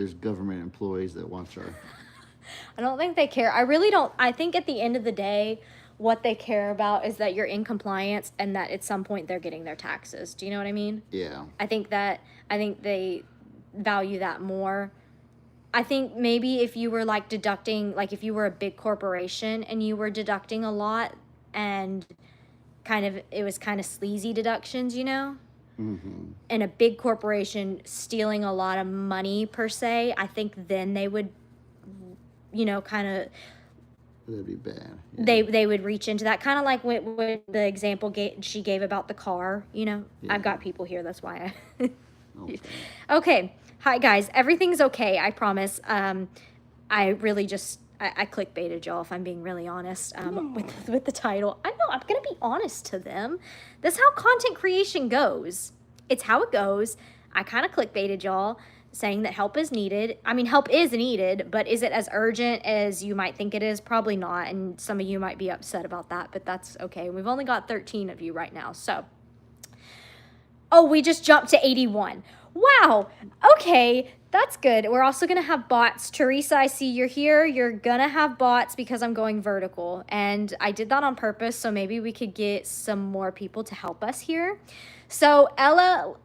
there's government employees that watch our. I don't think they care. I really don't. I think at the end of the day, what they care about is that you're in compliance and that at some point they're getting their taxes. Do you know what I mean? Yeah. I think they value that more. I think maybe if you were like deducting, like if you were a big corporation and you were deducting a lot and kind of, it was kind of sleazy deductions, you know? Mm-hmm. And a big corporation stealing a lot of money per se, I think then they would, you know, kind of That'd be bad. Yeah. they would reach into that, kind of like with the example she gave about the car. You know, Yeah. I've got people here, that's why I. Okay. Okay, hi guys, everything's okay. I promise. I really just I clickbaited y'all, if I'm being really honest. With the title, I know I'm gonna be honest to them. That's how content creation goes. It's how it goes. I kind of clickbaited y'all, saying that help is needed. I mean, help is needed, but is it as urgent as you might think it is? Probably not, and some of you might be upset about that, but that's okay. We've only got 13 of you right now, so. Oh, we just jumped to 81. Wow, okay, that's good. We're also gonna have bots. Teresa, I see you're here. You're gonna have bots because I'm going vertical, and I did that on purpose, so maybe we could get some more people to help us here. So Ella,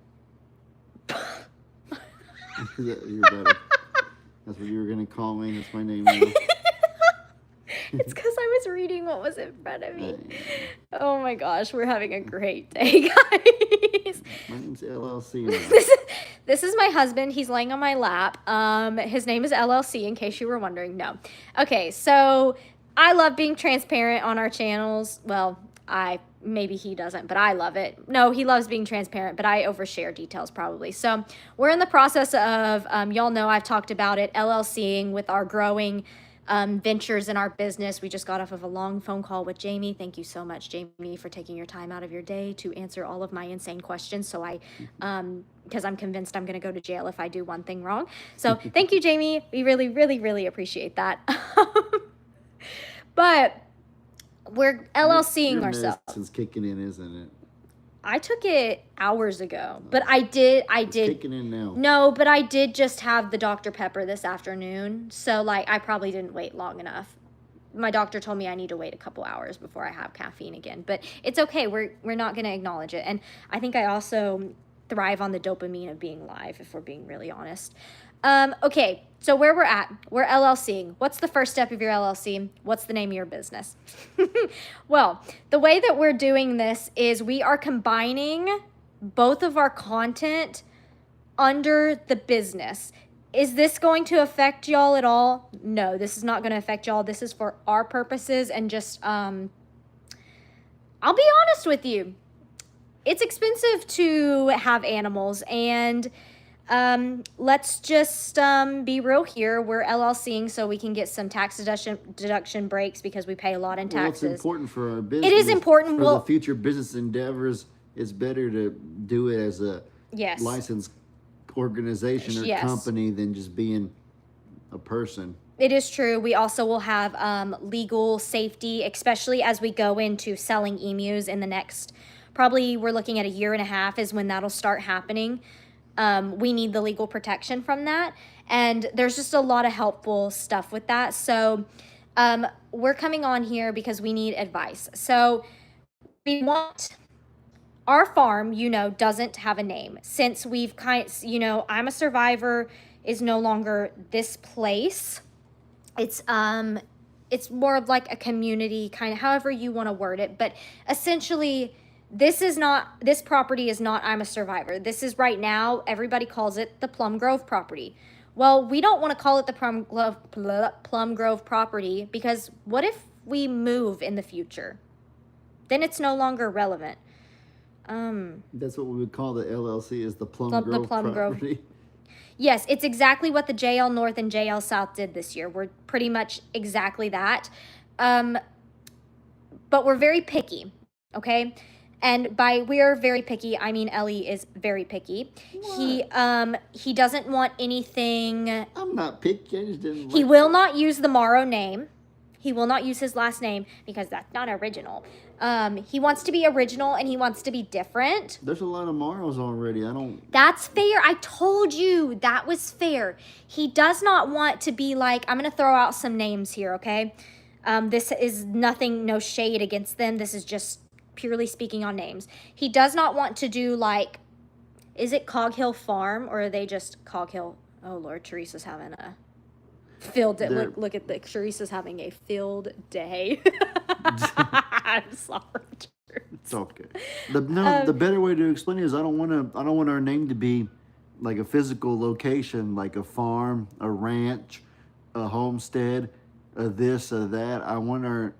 You're better. That's what you were gonna call me. That's my name now. it's because I was reading what was in front of me. Oh my gosh, we're having a great day, guys. My name's LLC now. This is my husband. He's laying on my lap. His name is LLC, in case you were wondering. No. Okay, so I love being transparent on our channels. Well, maybe he doesn't, but I love it. No, he loves being transparent, but I overshare details probably. So we're in the process of, y'all know I've talked about it, LLCing with our growing ventures in our business. We just got off of a long phone call with Jamie. Thank you so much, Jamie, for taking your time out of your day to answer all of my insane questions. So because I'm convinced I'm going to go to jail if I do one thing wrong. So thank you, Jamie. We really, really, really appreciate that. But we're LLCing ourselves. Medicine's kicking in, isn't it? I took it hours ago, but I did. It's kicking in now. No, but I did just have the Dr. Pepper this afternoon. So like I probably didn't wait long enough. My doctor told me I need to wait a couple hours before I have caffeine again, but it's okay. We're not going to acknowledge it. And I think I also thrive on the dopamine of being live, if we're being really honest. Okay, so where we're at, we're LLCing. What's the first step of your LLC? What's the name of your business? Well, the way that we're doing this is we are combining both of our content under the business. Is this going to affect y'all at all? No, this is not going to affect y'all. This is for our purposes and just, I'll be honest with you. It's expensive to have animals, and let's just be real here. We're LLCing so we can get some tax deduction breaks because we pay a lot in taxes. Well, it's important for our business. It is important. For the future business endeavors, it's better to do it as a licensed organization or company than just being a person. It is true. We also will have legal safety, especially as we go into selling emus in the next, probably we're looking at a year and a half is when that'll start happening. We need the legal protection from that. And there's just a lot of helpful stuff with that. So we're coming on here because we need advice. So we want our farm, you know, doesn't have a name. Since we've I'm a Survivor is no longer this place. It's more of like a community, kind of however you want to word it. But essentially, this property is not I'm a Survivor. This is right now, everybody calls it the Plum Grove property. Well, we don't want to call it the Plum Grove property because what if we move in the future? Then it's no longer relevant. That's what we would call the LLC, is the Plum Grove property. Yes, it's exactly what the JL North and JL South did this year. We're pretty much exactly that. But we're very picky, okay? And by we are very picky, I mean Ellie is very picky. What? He doesn't want anything. I'm not picky. I just didn't. He will not use the Morrow name. He will not use his last name because that's not original. He wants to be original and he wants to be different. There's a lot of Maros already. That's fair. I told you that was fair. He does not want to be like, I'm going to throw out some names here, okay? This is nothing, no shade against them. This is just purely speaking on names. He does not want to do like, is it Cog Hill Farm or are they just Cog Hill? Oh Lord, Teresa's having a field day. Look at the Teresa's having a field day. I'm sorry. It's okay. The better way to explain it is I don't want our name to be like a physical location, like a farm, a ranch, a homestead, a this, a that. I want our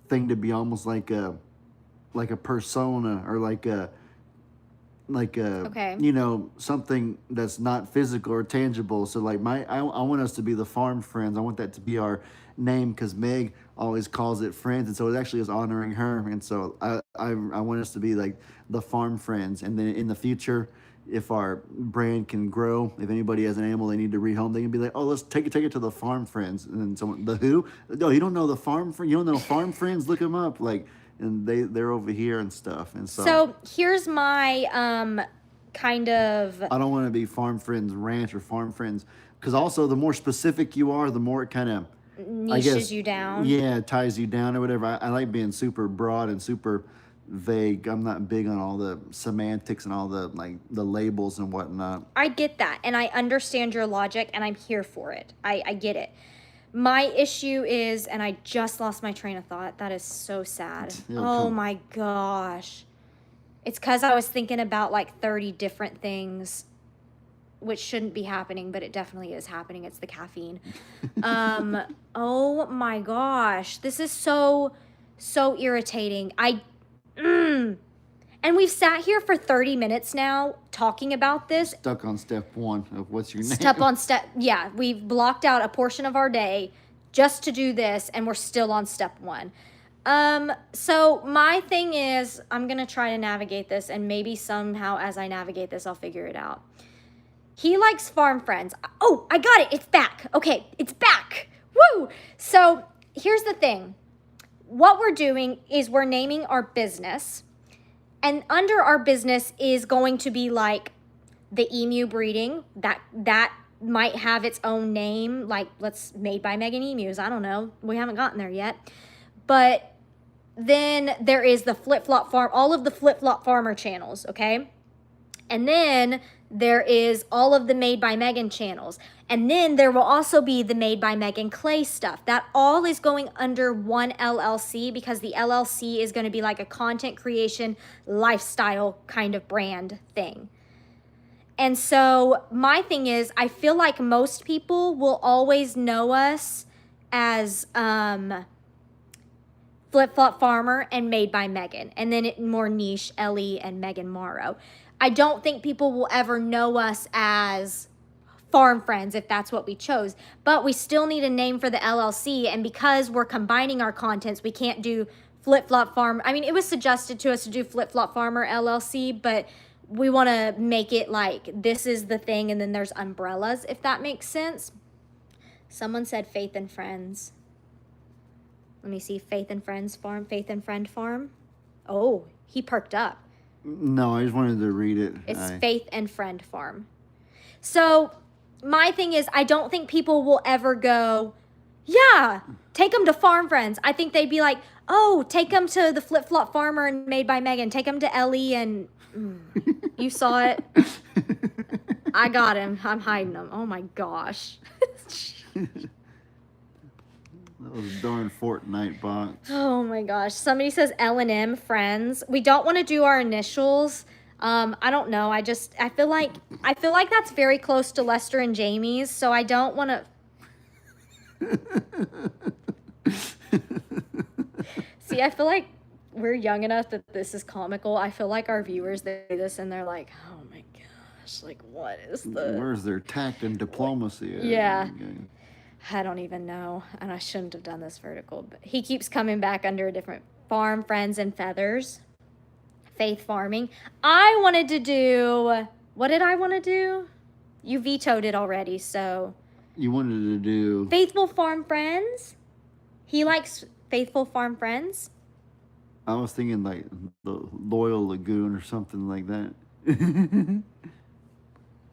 thing to be almost like a persona or like a okay. Something that's not physical or tangible. So like I want us to be the Farm Friends. I want that to be our name because Meg always calls it Friends, and so it actually is honoring her. And so I want us to be like the Farm Friends. And then in the future, if our brand can grow, if anybody has an animal they need to rehome, they can be like, oh, let's take it to the Farm Friends. And then someone, the who? No, you don't know the Farm Friends. You don't know Farm Friends? Look them up. Like. And they're over here and stuff. And so here's my kind of... I don't want to be Farm Friends Ranch or Farm Friends. Because also, the more specific you are, the more it kind of... niches you down. Yeah, it ties you down or whatever. I like being super broad and super vague. I'm not big on all the semantics and all the labels and whatnot. I get that. And I understand your logic. And I'm here for it. I get it. My issue is, and I just lost my train of thought. That is so sad. Oh my gosh. It's because I was thinking about like 30 different things, which shouldn't be happening, but it definitely is happening. It's the caffeine. Oh my gosh. This is so irritating. And we've sat here for 30 minutes now talking about this. Stuck on step one of what's your name. Yeah, we've blocked out a portion of our day just to do this, and we're still on step one. So my thing is, I'm going to try to navigate this, and maybe somehow as I navigate this, I'll figure it out. He likes Farm Friends. Oh, I got it. It's back. Okay, it's back. Woo! So here's the thing. What we're doing is we're naming our business. And under our business is going to be like the emu breeding. That might have its own name, like Made by Megan Emus. I don't know. We haven't gotten there yet. But then there is the Flip-Flop Farm, all of the Flip-Flop Farmer channels, okay? And then there is all of the Made by Megan channels. And then there will also be the Made by Megan Clay stuff. That all is going under one LLC because the LLC is going to be like a content creation lifestyle kind of brand thing. And so my thing is, I feel like most people will always know us as Flip-Flop Farmer and Made by Megan. And then more niche, Ellie and Megan Morrow. I don't think people will ever know us as Farm Friends if that's what we chose. But we still need a name for the LLC. And because we're combining our contents, we can't do Flip-Flop Farm. I mean, it was suggested to us to do Flip-Flop Farmer LLC, but we want to make it like this is the thing and then there's umbrellas, if that makes sense. Someone said Faith and Friends. Let me see. Faith and Friends Farm. Faith and Friend Farm. Oh, he perked up. No, I just wanted to read it. It's Faith and Friend Farm. So my thing is, I don't think people will ever go, yeah, take them to Farm Friends. I think they'd be like, oh, take them to the Flip-Flop Farmer and Made by Megan. Take them to Ellie and you saw it. I got him. I'm hiding him. Oh my gosh. That was a darn Fortnite box. Oh my gosh. Somebody says L&M Friends. We don't want to do our initials. I don't know. I feel like that's very close to Lester and Jamie's, so I don't want to. See, I feel like we're young enough that this is comical. I feel like our viewers, they do this and they're like, oh my gosh, like what is the... Where's their tact and diplomacy? Yeah. I don't even know, and I shouldn't have done this vertical, but he keeps coming back under a different Farm Friends and Feathers. Faith Farming. I wanted to do... What did I want to do? You vetoed it already, so... You wanted to do... Faithful Farm Friends? He likes Faithful Farm Friends. I was thinking like the Loyal Lagoon or something like that.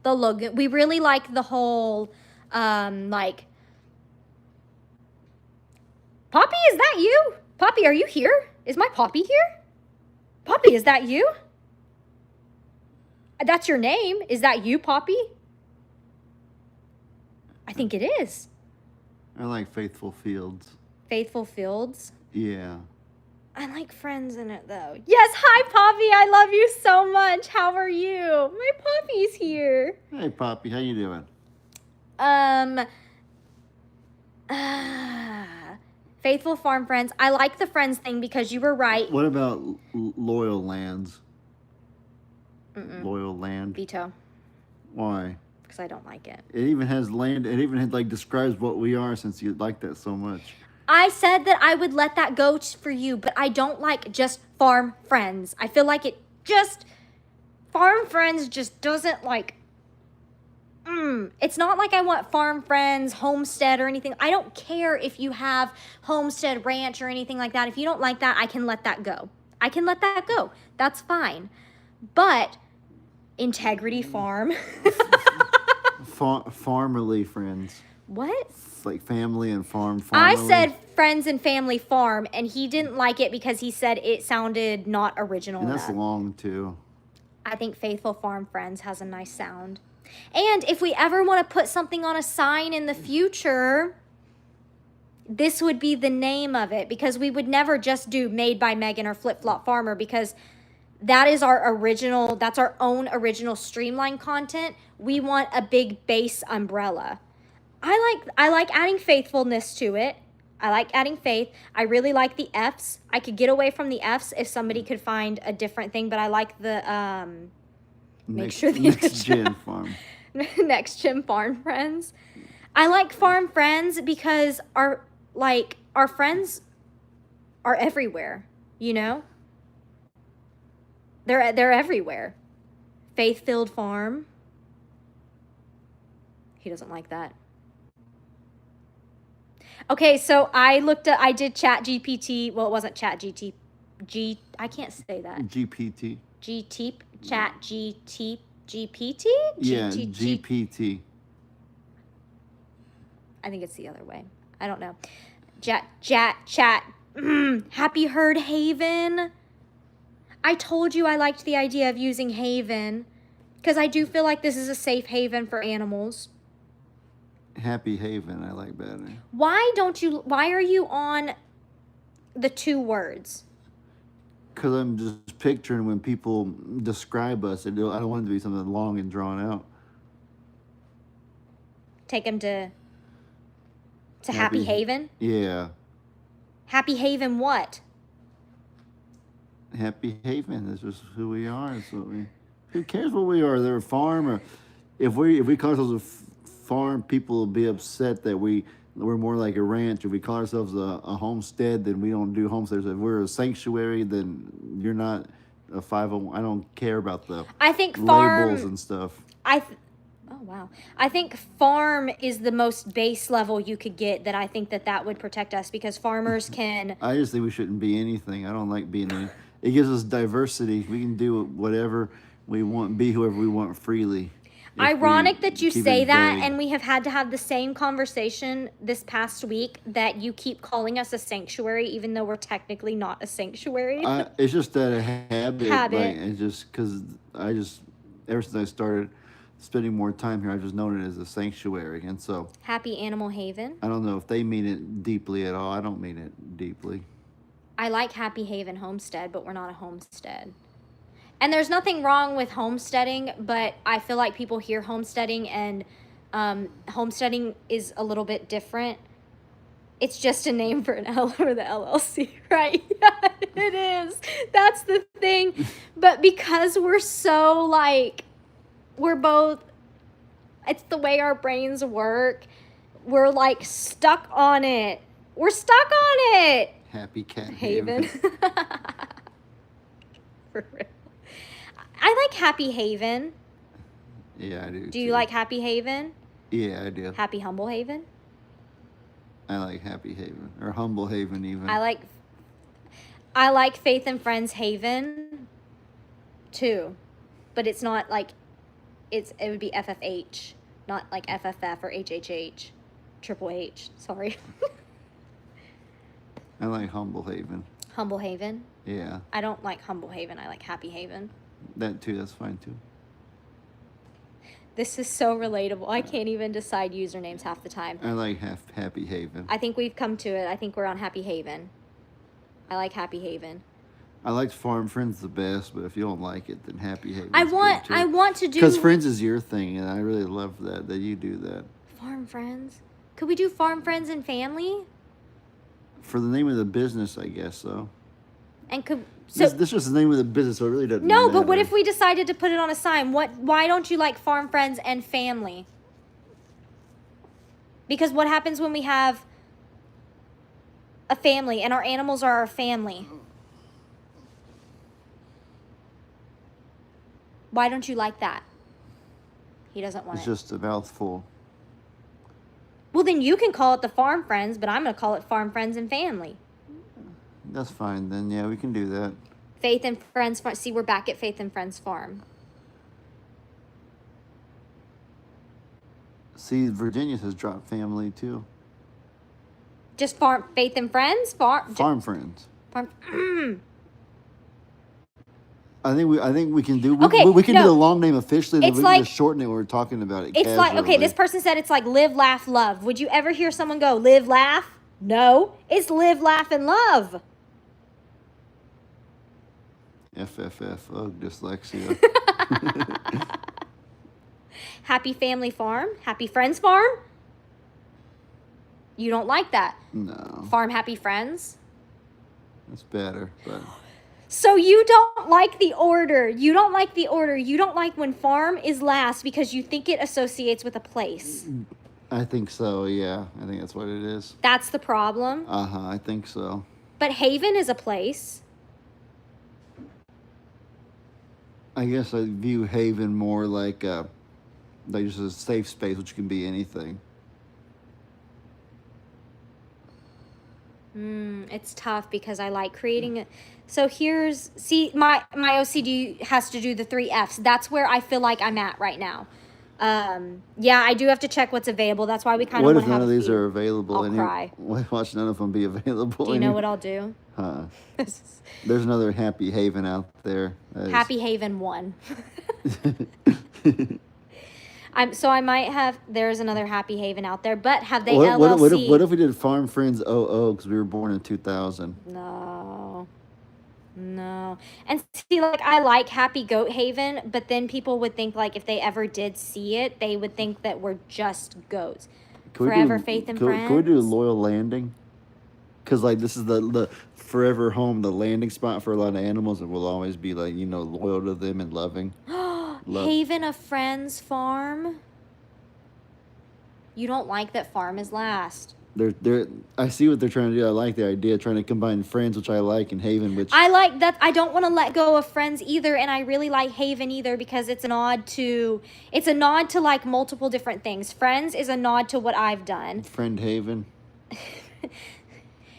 The Logan. We really like the whole, like, Poppy, is that you? Poppy, are you here? Is my Poppy here? Poppy, is that you? That's your name. Is that you, Poppy? I think it is. I like Faithful Fields. Faithful Fields. Yeah. I like Friends in it though. Yes, hi Poppy. I love you so much. How are you? My Poppy's here. Hey, Poppy, how you doing? Faithful Farm Friends. I like the Friends thing because you were right. What about Loyal Lands? Mm-mm. Loyal Land. Veto. Why? Because I don't like it. It even has land. It even like describes what we are, since you like that so much. I said that I would let that go for you, but I don't like just Farm Friends. I feel like it just Farm Friends just doesn't like. It's not like I want Farm Friends, Homestead, or anything. I don't care if you have Homestead, Ranch, or anything like that. If you don't like that, I can let that go. I can let that go. That's fine. But Integrity Farm. Farmerly Friends. What? It's like family and farm. I Farmerly. said Friends and Family Farm, and he didn't like it because he said it sounded not original And that's enough. long too. I think Faithful Farm Friends has a nice sound. And if we ever want to put something on a sign in the future, this would be the name of it, because we would never just do Made by Megan or Flip Flop Farmer, because that is our original, that's our own original Streamline content. We want a big base umbrella. I like adding faithfulness to it. I like adding faith. I really like the F's. I could get away from the F's if somebody could find a different thing, but I like the Next Gen Farm. Next Gen Farm Friends. I like Farm Friends because our friends are everywhere, you know? They're everywhere. Faith-filled farm. He doesn't like that. Okay, so I did Chat GPT. Well, it wasn't Chat GT. I can't say that. GPT. GPT. Chat GT. GPT? Yeah, GPT. I think it's the other way. I don't know. Chat. Happy Herd Haven. I told you I liked the idea of using Haven because I do feel like this is a safe haven for animals. Happy Haven, I like better. Why are you on the 2 words? Because I'm just picturing when people describe us, I don't want it to be something long and drawn out. Take them to Happy Haven? Yeah. Happy Haven what? Happy Haven. That's just who we are. Who cares what we are? They're a farm, or if we call ourselves a farm, people will be upset that we're more like a ranch. If we call ourselves a homestead, then we don't do homesteads. If we're a sanctuary, then you're not a 501. I don't care about the labels and stuff. Oh, wow. I think farm is the most base level you could get that I think that would protect us, because farmers can... I just think we shouldn't be anything. I don't like being any... It gives us diversity. We can do whatever we want, be whoever we want freely. Ironic that you say that, and we have had to have the same conversation this past week that you keep calling us a sanctuary, even though we're technically not a sanctuary. It's just that a habit. Like, it's just because ever since I started spending more time here, I've just known it as a sanctuary. And so... Happy Animal Haven. I don't know if they mean it deeply at all. I don't mean it deeply. I like Happy Haven Homestead, but we're not a homestead. And there's nothing wrong with homesteading, but I feel like people hear homesteading, and homesteading is a little bit different. It's just a name for the LLC, right? Yeah, it is. That's the thing. But because we're so we're both, it's the way our brains work. We're stuck on it. We're stuck on it. Happy Cat Haven. For real. I like Happy Haven. Yeah, I do. Do you like Happy Haven? Yeah, I do. Happy Humble Haven? I like Happy Haven or Humble Haven even. I like Faith and Friends Haven too, but it's not like it would be FFH, not like FFF or HHH, Triple H. Sorry. I like Humble Haven. Humble Haven. Yeah. I don't like Humble Haven. I like Happy Haven. That too. That's fine too. This is so relatable. I can't even decide usernames half the time. I like Happy Haven. I think we've come to it. I think we're on Happy Haven. I like Happy Haven. I liked Farm Friends the best, but if you don't like it, then Happy Haven. I want to do because Friends is your thing, and I really love that you do that. Farm Friends. Could we do Farm Friends and Family? For the name of the business, I guess so. And could this was the name of the business, so it really doesn't. No, matter. but what if we decided to put it on a sign? Why don't you like Farm Friends and Family? Because what happens when we have a family and our animals are our family? Why don't you like that? He doesn't want It's it. just a mouthful. Well, then you can call it the Farm Friends, but I'm going to call it Farm Friends and Family. That's fine then. Yeah, we can do that. Faith and Friends Farm. See, we're back at Faith and Friends Farm. See, Virginia has dropped family too. Just Faith and Friends? Farm Friends. Farm. I think we can do. Okay, we can no. do the long name officially. Then It's we like- can just shorten it when we're talking about it. It's like, okay, casually. this person said it's like live, laugh, love. Would you ever hear someone go, live, laugh? No, it's live, laugh, and love. FFF. Oh, dyslexia. Happy Family Farm? Happy Friends Farm? You don't like that. No, Farm Happy Friends? that's better. But So you don't like the order. You don't like the order. You don't like when farm is last because you think it associates with a place. I think so. Yeah, I think that's what it is. That's the problem. I think so. But Haven is a place. I guess I view Haven more like just a safe space, which can be anything. It's tough because I like creating. So here's, see, my OCD has to do the 3 Fs. That's where I feel like I'm at right now. Yeah, I do have to check what's available. That's why we kind of What want if to have none of a these few. are available? I'll cry. Watch none of them be available. Do you know what I'll do? Huh. There's another Happy Haven out there. Happy Haven 1. So I might have, there's another Happy Haven out there, but have they LLC? What if we did Farm Friends 00 because we were born in 2000? No. And see, like, I like Happy Goat Haven, but then people would think, like, if they ever did see it, they would think that we're just goats. Forever Faith and Friends. Can we do Loyal Landing? Because, like, this is the forever home, the landing spot for a lot of animals, and we'll always be, like, loyal to them and loving. Haven of Friends Farm. You don't like that farm is last. I see what they're trying to do. I like the idea, trying to combine Friends, which I like, and Haven, which I like that. I don't want to let go of Friends either, and I really like Haven either because it's a nod to like multiple different things. Friends is a nod to what I've done. Friend Haven.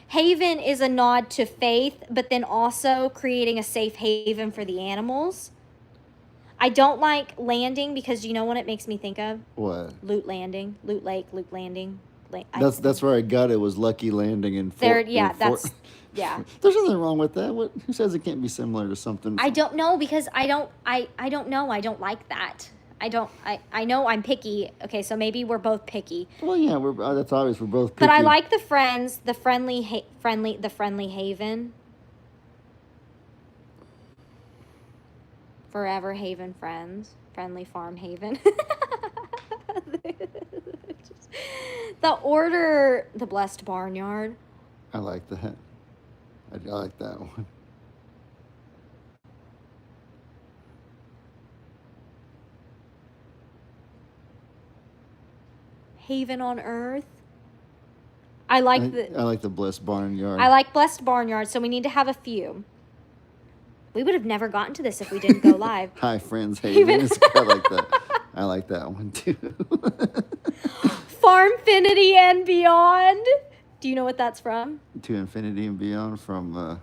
Haven is a nod to faith, but then also creating a safe haven for the animals. I don't like landing because you know what it makes me think of? What? Loot Landing, Loot Lake, Loot Landing. That's where I got it. Was Lucky Landing in There's There's nothing wrong with that. Who says it can't be similar to something? I don't know because I don't know. I don't like that. I know I'm picky. Okay, so maybe we're both picky. Well, yeah, that's obvious. We're both picky. But I like the Friends, the friendly haven. Forever Haven Friends, Friendly Farm Haven. The Order, the Blessed Barnyard. I like that. I like that one. Haven on Earth. I like I like the Blessed Barnyard. I like Blessed Barnyard, so we need to have a few. We would have never gotten to this if we didn't go live. Hi, Friends Haven. I like that. I like that one too. Farmfinity and Beyond. Do you know what that's from? To Infinity and Beyond from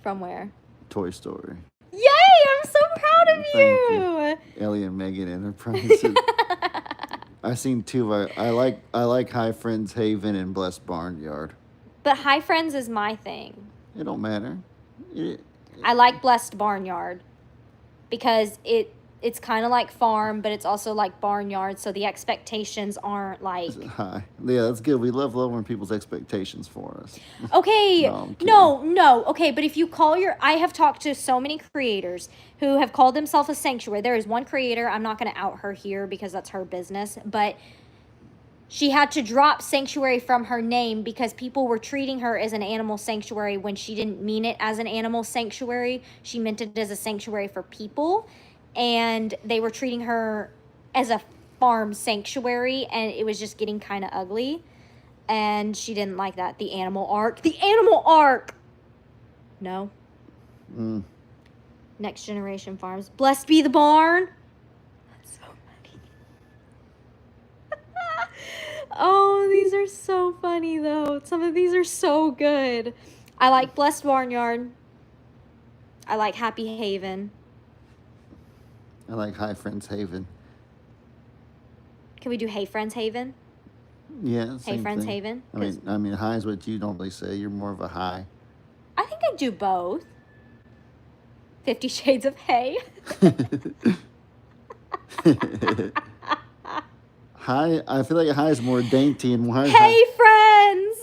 From where? Toy Story. Yay! I'm so proud of Thank you. Ellie and Megan Enterprises. I seen two. I like High Friends Haven and Blessed Barnyard. But High Friends is my thing. It don't matter. I like Blessed Barnyard because it's kind of like farm, but it's also like barnyard, so the expectations aren't like... High. Yeah, that's good. We love lowering people's expectations for us. Okay, No, I'm kidding. no. Okay, but if you call I have talked to so many creators who have called themselves a sanctuary. There is one creator, I'm not going to out her here because that's her business, but she had to drop sanctuary from her name because people were treating her as an animal sanctuary when she didn't mean it as an animal sanctuary. She meant it as a sanctuary for people, and they were treating her as a farm sanctuary, and it was just getting kind of ugly. And she didn't like that. The animal arc. No. Next Generation Farms. Blessed be the barn. That's so funny. Oh, these are so funny, though. Some of these are so good. I like Blessed Barnyard. I like Happy Haven. I like High Friends Haven. Can we do Hey Friends Haven? Yeah, Hey same Friends thing. Haven? I mean, high is what you normally say. You're more of a high. I think I'd do both. 50 Shades of Hay. High. I feel like high is more dainty and more. Hey Friends!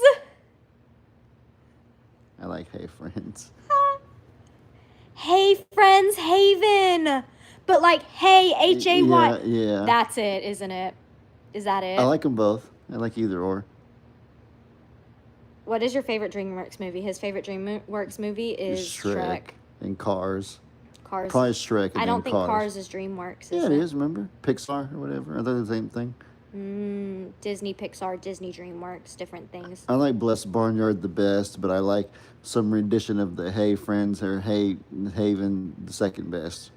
I like Hey Friends. Hey Friends Haven! But like, hey, Hay. Yeah. That's it, isn't it? Is that it? I like them both. I like either or. What is your favorite DreamWorks movie? His favorite DreamWorks movie is Shrek. And Cars. Cars. Probably Shrek. And I don't think Cars. Cars is DreamWorks. Yeah, it is. Remember Pixar or whatever? Are they the same thing? Disney, Pixar, Disney, DreamWorks, different things. I like Blessed Barnyard the best, but I like some rendition of the Hey Friends or Hey Haven the second best.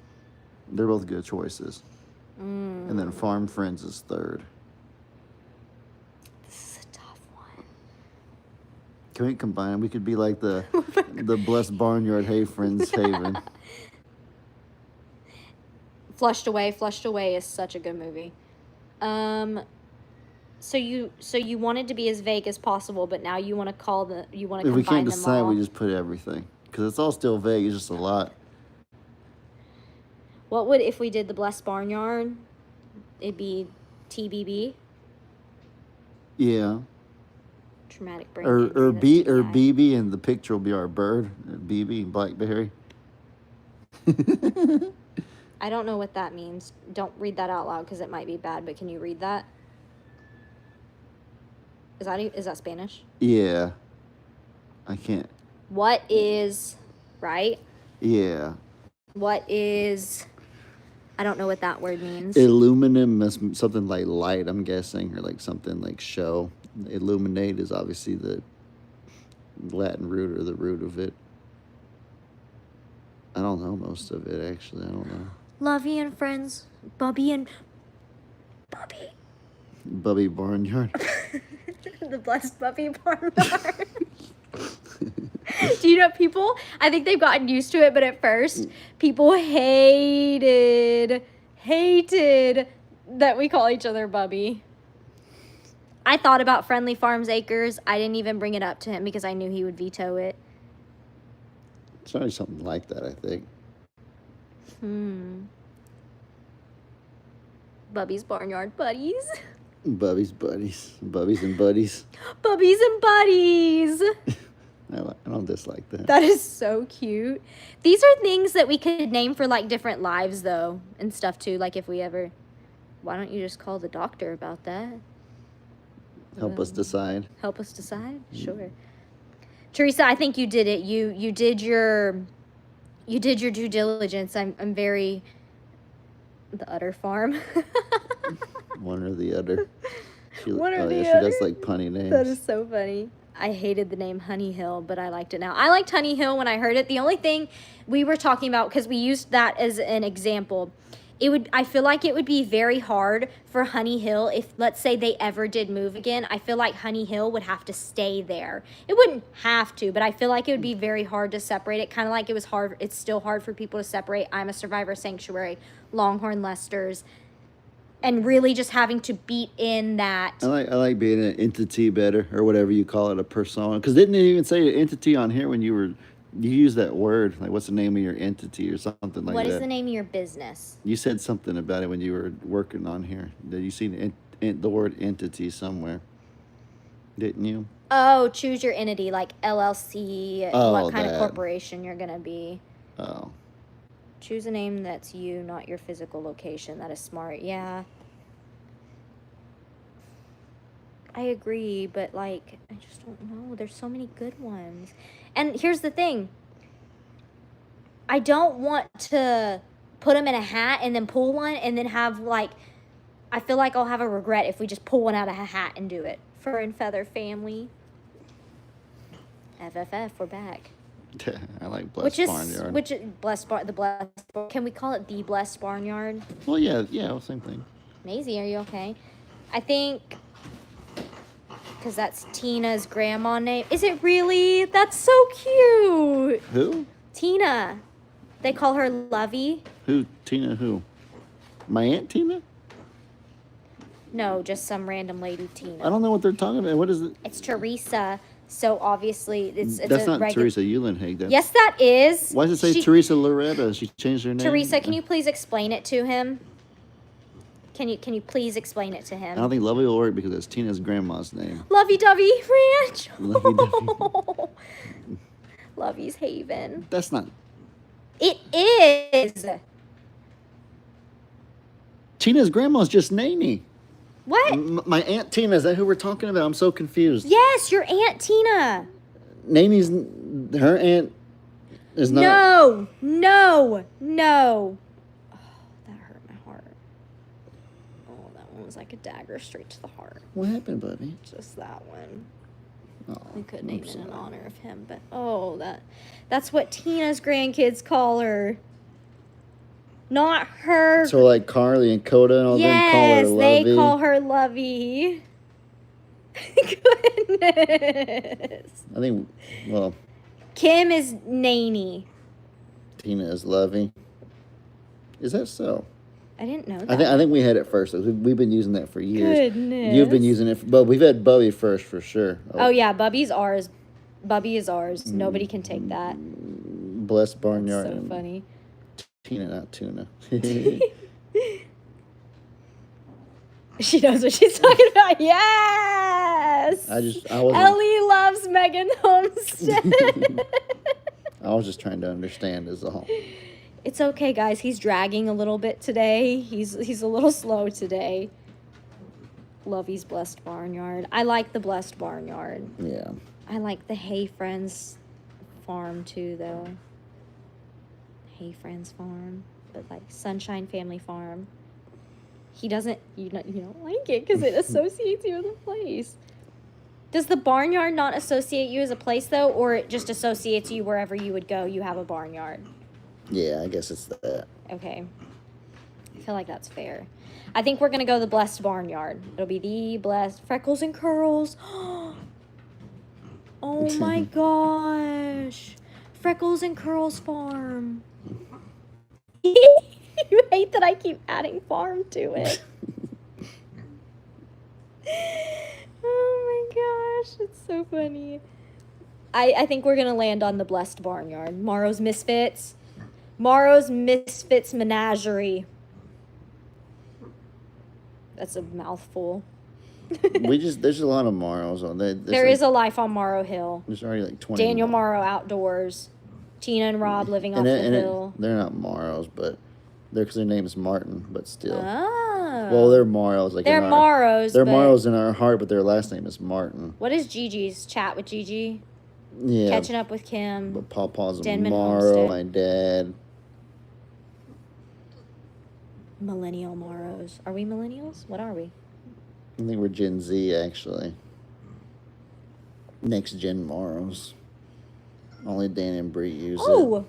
They're both good choices. And then Farm Friends is third. This is a tough one. Can we combine? We could be like the Blessed Barnyard Hey Friends Haven. Flushed Away is such a good movie. So you wanted to be as vague as possible, but now you want to combine them all. If we can't decide, we just put everything. Because it's all still vague. It's just a lot. What would, if we did the Blessed Barnyard, it'd be TBB? Yeah. Traumatic brain Or injury, that's TBI. BB, and the picture will be our bird. BB and Blackberry. I don't know what that means. Don't read that out loud because it might be bad, but can you read that? Is that Spanish? Yeah. I can't. What is, right? Yeah. What is, I don't know what that word means. Illuminum is something like light, I'm guessing, or like something like show. Illuminate is obviously the Latin root or the root of it. I don't know most of it, actually. I don't know. Lovey and Friends, Bubby. Bubby Barnyard. The Blessed Bubby Barnyard. Do you know people? I think they've gotten used to it, but at first, people hated that we call each other Bubby. I thought about Friendly Farms Acres. I didn't even bring it up to him because I knew he would veto it. It's probably something like that, I think. Bubby's Barnyard Buddies. Bubby's buddies. Bubbies and buddies. Bubbies and Buddies. I don't dislike that. That is so cute. These are things that we could name for like different lives though and stuff too. Like if we ever, why don't you just call the doctor about that? Help us decide. Help us decide? Sure. Teresa, I think you did it. You did your due diligence. I'm very the udder farm. One or the other. She She does like punny names. That is so funny. I hated the name Honey Hill, but I liked it now. I liked Honey Hill when I heard it. The only thing we were talking about, because we used that as an example, I feel like it would be very hard for Honey Hill if, let's say, they ever did move again. I feel like Honey Hill would have to stay there. It wouldn't have to, but I feel like it would be very hard to separate it. Kind of like it was hard. It's still hard for people to separate I'm a Survivor Sanctuary, Longhorn Lester's, and really just having to beat in that. I like being an entity better, or whatever you call it, a persona. Because didn't it even say entity on here when you used that word? Like, what's the name of your entity or something like What that? is the name of your business? You said something about it when you were working on here. Did you see the word entity somewhere? Didn't you? Oh, choose your entity, like LLC, Oh, what kind that. of corporation you're going to be. Oh. Choose a name that's you, not your physical location. That is smart. Yeah. I agree, but like, I just don't know. There's so many good ones. And here's the thing. I don't want to put them in a hat and then pull one and then have like, I feel like I'll have a regret if we just pull one out of a hat and do it. Fur and Feather Family. FFF, we're back. I like Blessed Barnyard. Can we call it the Blessed Barnyard? Well, yeah, same thing. Maisie, are you okay? I think, because that's Tina's grandma name. Is it really? That's so cute. Who? Tina. They call her Lovey. Who? Tina who? My Aunt Tina? No, just some random lady Tina. I don't know what they're talking about. What is it? It's Teresa. So obviously it's That's not Teresa Eulenhag. Yes, that is. Why does it say Teresa Loretta? She changed her name. Teresa, can you please explain it to him? Can you please explain it to him? I don't think Lovey will work because it's Tina's grandma's name. Lovey-dovey Ranch. Lovey-dovey. Lovey's Haven. That's not. It is. Tina's grandma's just Nanny. What? My Aunt Tina, is that who we're talking about? I'm so confused. Yes, your Aunt Tina. Nanny's, her aunt is not. No. Oh, that hurt my heart. Oh, that one was like a dagger straight to the heart. What happened, buddy? Just that one. Oh, We could name it in honor of him, but that's what Tina's grandkids call her. Not her. So like Carly and Coda and all them call her Lovey. Yes, they call her Lovey. Goodness. I think, well. Kim is Nanny. Tina is Lovey. Is that so? I didn't know that. I think we had it first. We've been using that for years. Goodness. You've been using it, but we've had Bubby first for sure. Oh yeah, Bubby's ours. Bubby is ours. Nobody can take that. Blessed Barnyard. That's so funny. Tina, not tuna. She knows what she's talking about. Yes. I wasn't. Ellie loves Megan Homestead. I was just trying to understand as a whole. It's okay, guys. He's dragging a little bit today. He's a little slow today. Lovey's Blessed Barnyard. I like the Blessed Barnyard. Yeah. I like the Hey Friends farm too, though. Hey Friends farm, but like Sunshine Family Farm. He doesn't. You don't like it because it associates you with a place. Does the barnyard not associate you as a place though, or it just associates you wherever you would go? You have a barnyard. Yeah, I guess it's that. Okay. I feel like that's fair. I think we're gonna go the Blessed Barnyard. It'll be the Blessed Freckles and Curls. Oh my gosh. Freckles and Curls Farm. You hate that I keep adding farm to it. Oh my gosh, it's so funny. I think we're gonna land on the Blessed Barnyard. Morrow's Misfits Menagerie. That's a mouthful. There's a lot of Morrows on that. There is a life on Morrow Hill. There's already like 20. Daniel Morrow Outdoors. Tina and Rob living off the hill. They're not Morrows, but because their name is Martin, but still. Oh. Well, they're Morrows. They're Morrows. They're Morrows in our heart, but their last name is Martin. What is Gigi's? Chat with Gigi? Yeah. Catching up with Kim. But Papa's a Denman Morrow, Homestead. my dad. Millennial Morrows. Are we millennials? What are we? I think we're Gen Z, actually. Next Gen Morrows. Only Dan and Bree use it. Oh,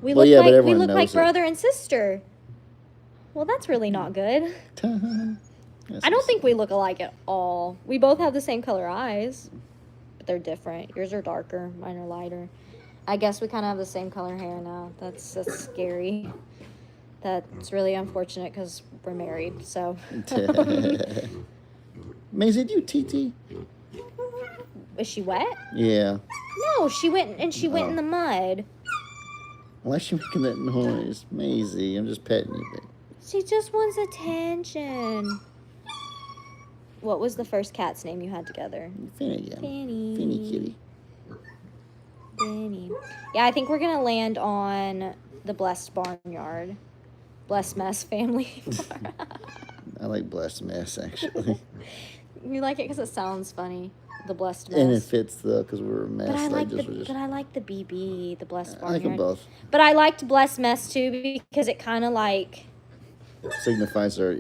we Well, look yeah, but like everyone knows it. brother and sister. Well, that's really not good. That's I don't think we look alike at all. We both have the same color eyes, but they're different. Yours are darker, mine are lighter. I guess we kind of have the same color hair now. That's scary. That's really unfortunate because we're married. So. Maisie, do you TT? Is she wet? Yeah. No, she went in the mud. Why is she making that noise? Maisie, I'm just petting you. Babe. She just wants attention. What was the first cat's name you had together? Finny, yeah. Finny. Finny kitty. Finny. Yeah, I think we're gonna land on the Blessed Barnyard. Blessed Mess Family. I like Blessed Mess, actually. You like it because it sounds funny. The Blessed Mess. And it fits, though, because we're a mess. But I like just, the BB, the Blessed I Barnyard. like them both. But I liked Blessed Mess too because it kind of like. Signifies our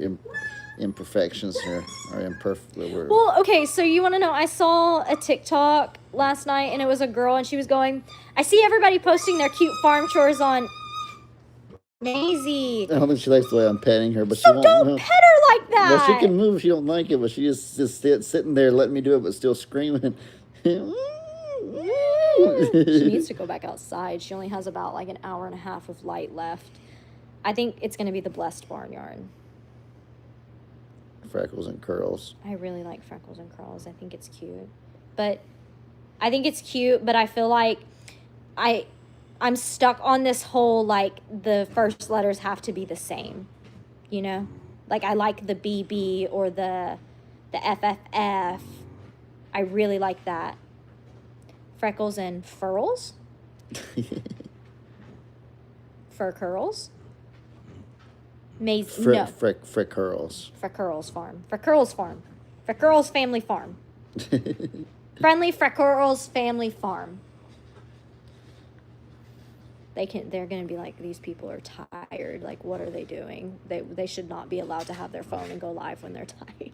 imperfections here, our imperfect. Well, okay, so you want to know? I saw a TikTok last night, and it was a girl, and she was going, "I see everybody posting their cute farm chores on." Maisie. I don't think she likes the way I'm petting her, but So she won't. don't pet her like that. Well, she can move if she don't like it, but she just sitting there letting me do it, but still screaming. She needs to go back outside. She only has about like an hour and a half of light left. I think it's going to be the Blessed Barnyard. Freckles and curls. I really like Freckles and Curls. I think it's cute. But I feel like I'm stuck on this whole, like, the first letters have to be the same, you know? Like, I like the BB or the FFF. I really like that. Freckles and Furls? Fur Curls? No. Freckles. Freckles Farm. Freckles Farm. Freckles Family Farm. Friendly Freckles Family Farm. They're gonna be like, these people are tired. Like, what are they doing? They should not be allowed to have their phone and go live when they're tired.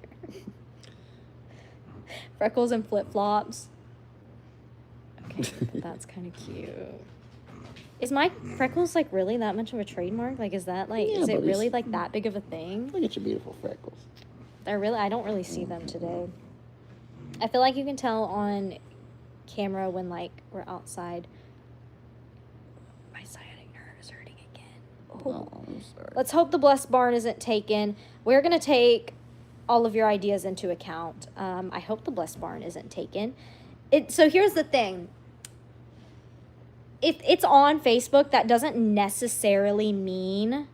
Freckles and Flip Flops. Okay, that's kind of cute. Is my Freckles like really that much of a trademark? Like, is that like, is it really like that big of a thing? Look at your beautiful freckles. I don't really see them today. I feel like you can tell on camera when like we're outside. My sciatic nerve is hurting again. Oh, I'm sorry. Let's hope the Blessed Barn isn't taken. We're gonna take all of your ideas into account. I hope the Blessed Barn isn't taken. So here's the thing. If it's on Facebook, that doesn't necessarily mean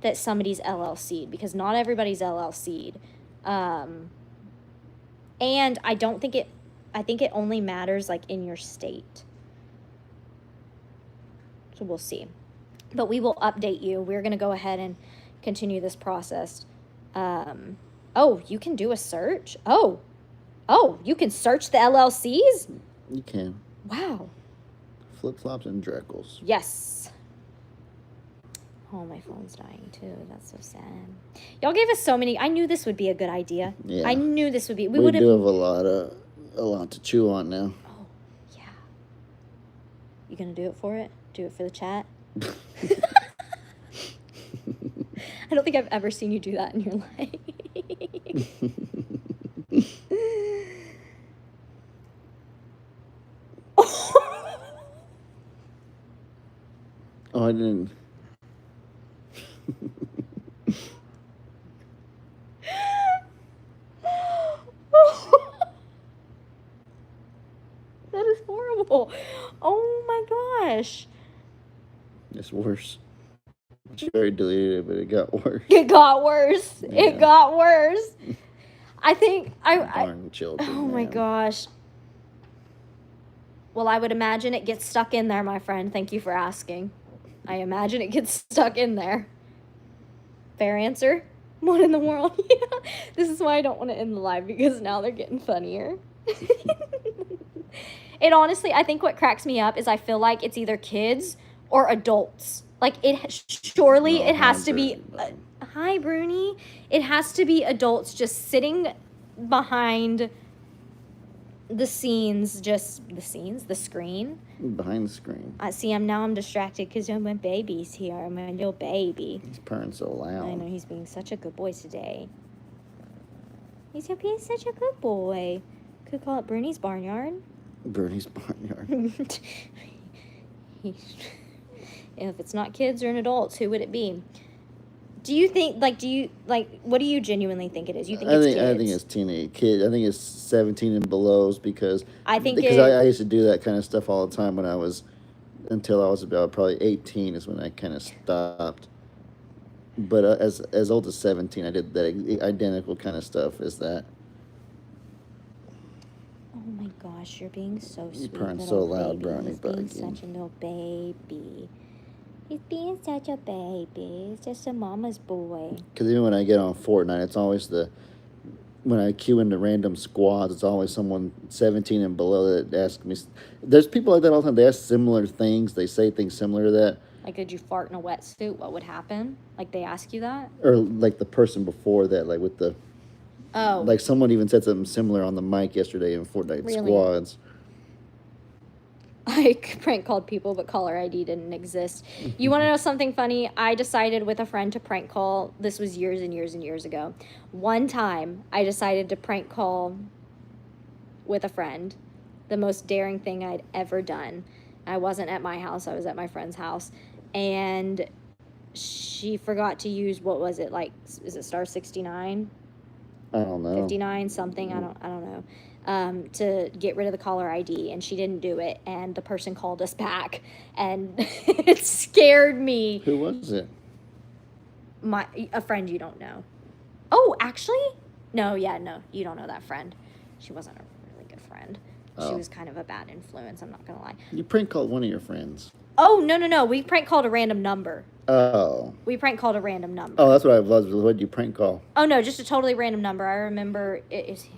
that somebody's LLC'd, because not everybody's LLC'd. And I think it only matters like in your state. So we'll see. But we will update you. We're going to go ahead and continue this process. Oh, you can do a search? Oh, you can search the LLCs? You can. Wow. Flip-flops and dreckles. Yes. Oh, my phone's dying too. That's so sad. Y'all gave us so many. I knew this would be a good idea. Yeah. I knew this would be. We do have a lot to chew on now. Oh, yeah. You gonna do it for it? Do it for the chat? I don't think I've ever seen you do that in your life. Oh, I didn't. That is horrible. Oh my gosh. It's worse. She already deleted it, but it got worse. It got worse. Yeah. It got worse. I think Darn children. oh my man. gosh. Well, I would imagine it gets stuck in there, my friend. Thank you for asking. I imagine it gets stuck in there. Fair answer? What in the world? Yeah. This is why I don't want to end the live, because now they're getting funnier. It honestly, I think what cracks me up is I feel like it's either kids or adults. Like, it has to be. Hi, Bruni. It has to be adults just sitting behind the scenes, the screen. Behind the screen. I'm distracted because my baby's here, my little baby. He's purring so loud. I know, he's being such a good boy today. He's being such a good boy. Could call it Bernie's Barnyard. Bernie's Barnyard. If it's not kids or an adults, who would it be? Do you think, what do you genuinely think it is? You think it's kids? I think it's teenage kids. I think it's 17 and belows because I used to do that kind of stuff all the time until I was about probably 18 is when I kind of stopped. But as old as 17, I did that identical kind of stuff as that. Oh my gosh, you're being so sweet. You're purring so loud, baby. Brownie. He's being such a little baby. He's being such a baby. He's just a mama's boy. Because even when I get on Fortnite, it's always when I queue into random squads, it's always someone 17 and below that asks me. There's people like that all the time. They ask similar things. They say things similar to that. Like, did you fart in a wetsuit? What would happen? Like, they ask you that? Or like the person before that, like with the... Oh. Like someone even said something similar on the mic yesterday in Fortnite squads. I prank called people, but caller ID didn't exist. You want to know something funny? I decided with a friend to prank call. This was years and years and years ago. One time, I decided to prank call with a friend. The most daring thing I'd ever done. I wasn't at my house. I was at my friend's house. And she forgot to use, what was it? Like, is it star 69? I don't know. 59 something. I don't know. To get rid of the caller ID, and she didn't do it, and the person called us back, and it scared me. Who was it? A friend you don't know. Oh, actually? No, you don't know that friend. She wasn't a really good friend. She was kind of a bad influence, I'm not gonna lie. You prank called one of your friends. Oh, no. We prank called a random number. Oh. We prank called a random number. Oh, that's what I was. What did you prank call? Oh, no, just a totally random number. I remember is he...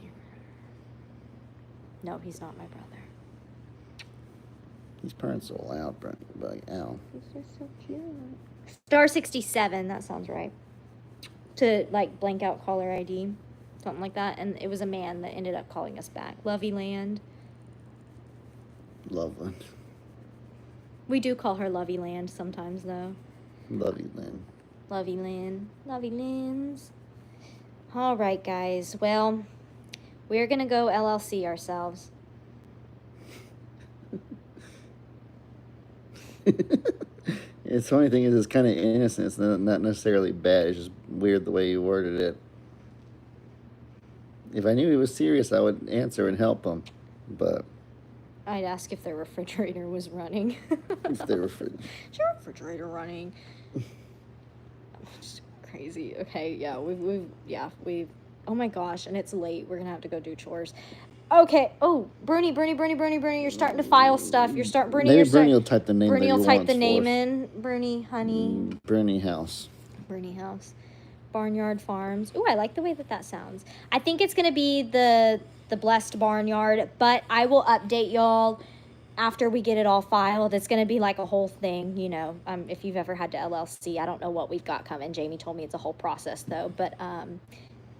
No, he's not my brother. He's purring so loud, bro. Like, ow. He's just so cute. Star 67, that sounds right. To, like, blank out caller ID. Something like that. And it was a man that ended up calling us back. Lovey Land. Loveland. We do call her Lovey Land sometimes, though. Lovey Land. Lovey Land. Lovey Lands. All right, guys. Well... we're going to go LLC ourselves. It's funny thing is, it's kind of innocent. It's not necessarily bad. It's just weird the way you worded it. If I knew he was serious, I would answer and help him. But... I'd ask if their refrigerator was running. If their Is your refrigerator running? Just crazy. Okay, yeah, we've oh my gosh, and it's late. We're gonna have to go do chores. Okay. Oh, Bernie, you're starting to file stuff. You're starting, Bernie. Maybe Bernie will type the name. Bernie will type the name in. Bernie, honey. Bernie House. Bernie House. Barnyard Farms. Ooh, I like the way that sounds. I think it's gonna be the Blessed Barnyard, but I will update y'all after we get it all filed. It's gonna be like a whole thing, you know. If you've ever had to LLC, I don't know what we've got coming. Jamie told me it's a whole process though, but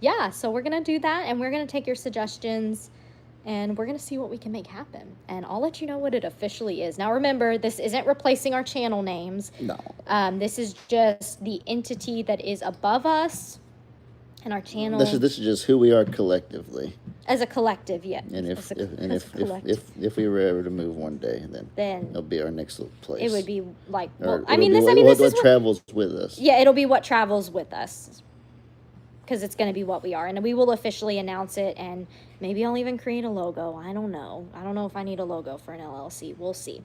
yeah, so we're going to do that, and we're going to take your suggestions, and we're going to see what we can make happen. And I'll let you know what it officially is. Now, remember, this isn't replacing our channel names. No. This is just the entity that is above us, and our channel... This is just who we are collectively. As a collective, yeah. And if we were ever to move one day, then it'll be our next little place. It would be like... Well, what travels with us. Yeah, it'll be what travels with us. Because it's going to be what we are. And we will officially announce it, and maybe I'll even create a logo. I don't know. I don't know if I need a logo for an LLC. We'll see.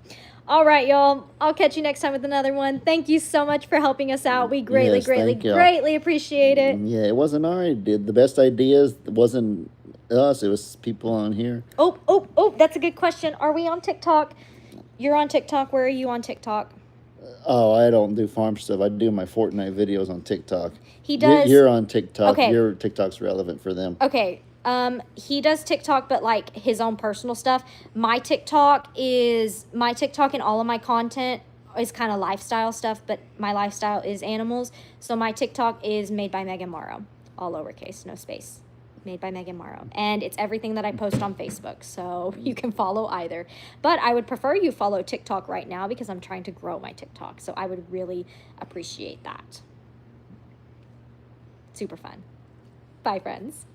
All right, y'all. I'll catch you next time with another one. Thank you so much for helping us out. We greatly appreciate it. Yeah, it wasn't our idea. The best ideas wasn't us. It was people on here. Oh, that's a good question. Are we on TikTok? You're on TikTok. Where are you on TikTok? Oh, I don't do farm stuff. I do my Fortnite videos on TikTok. He does. You're on TikTok. Okay. Your TikTok's relevant for them. Okay. He does TikTok, but like his own personal stuff. My TikTok and all of my content is kind of lifestyle stuff, but my lifestyle is animals. So my TikTok is made by Megan Morrow. All lowercase, no space. Made by Megan Morrow. And it's everything that I post on Facebook, so you can follow either. But I would prefer you follow TikTok right now because I'm trying to grow my TikTok. So I would really appreciate that. Super fun. Bye, friends.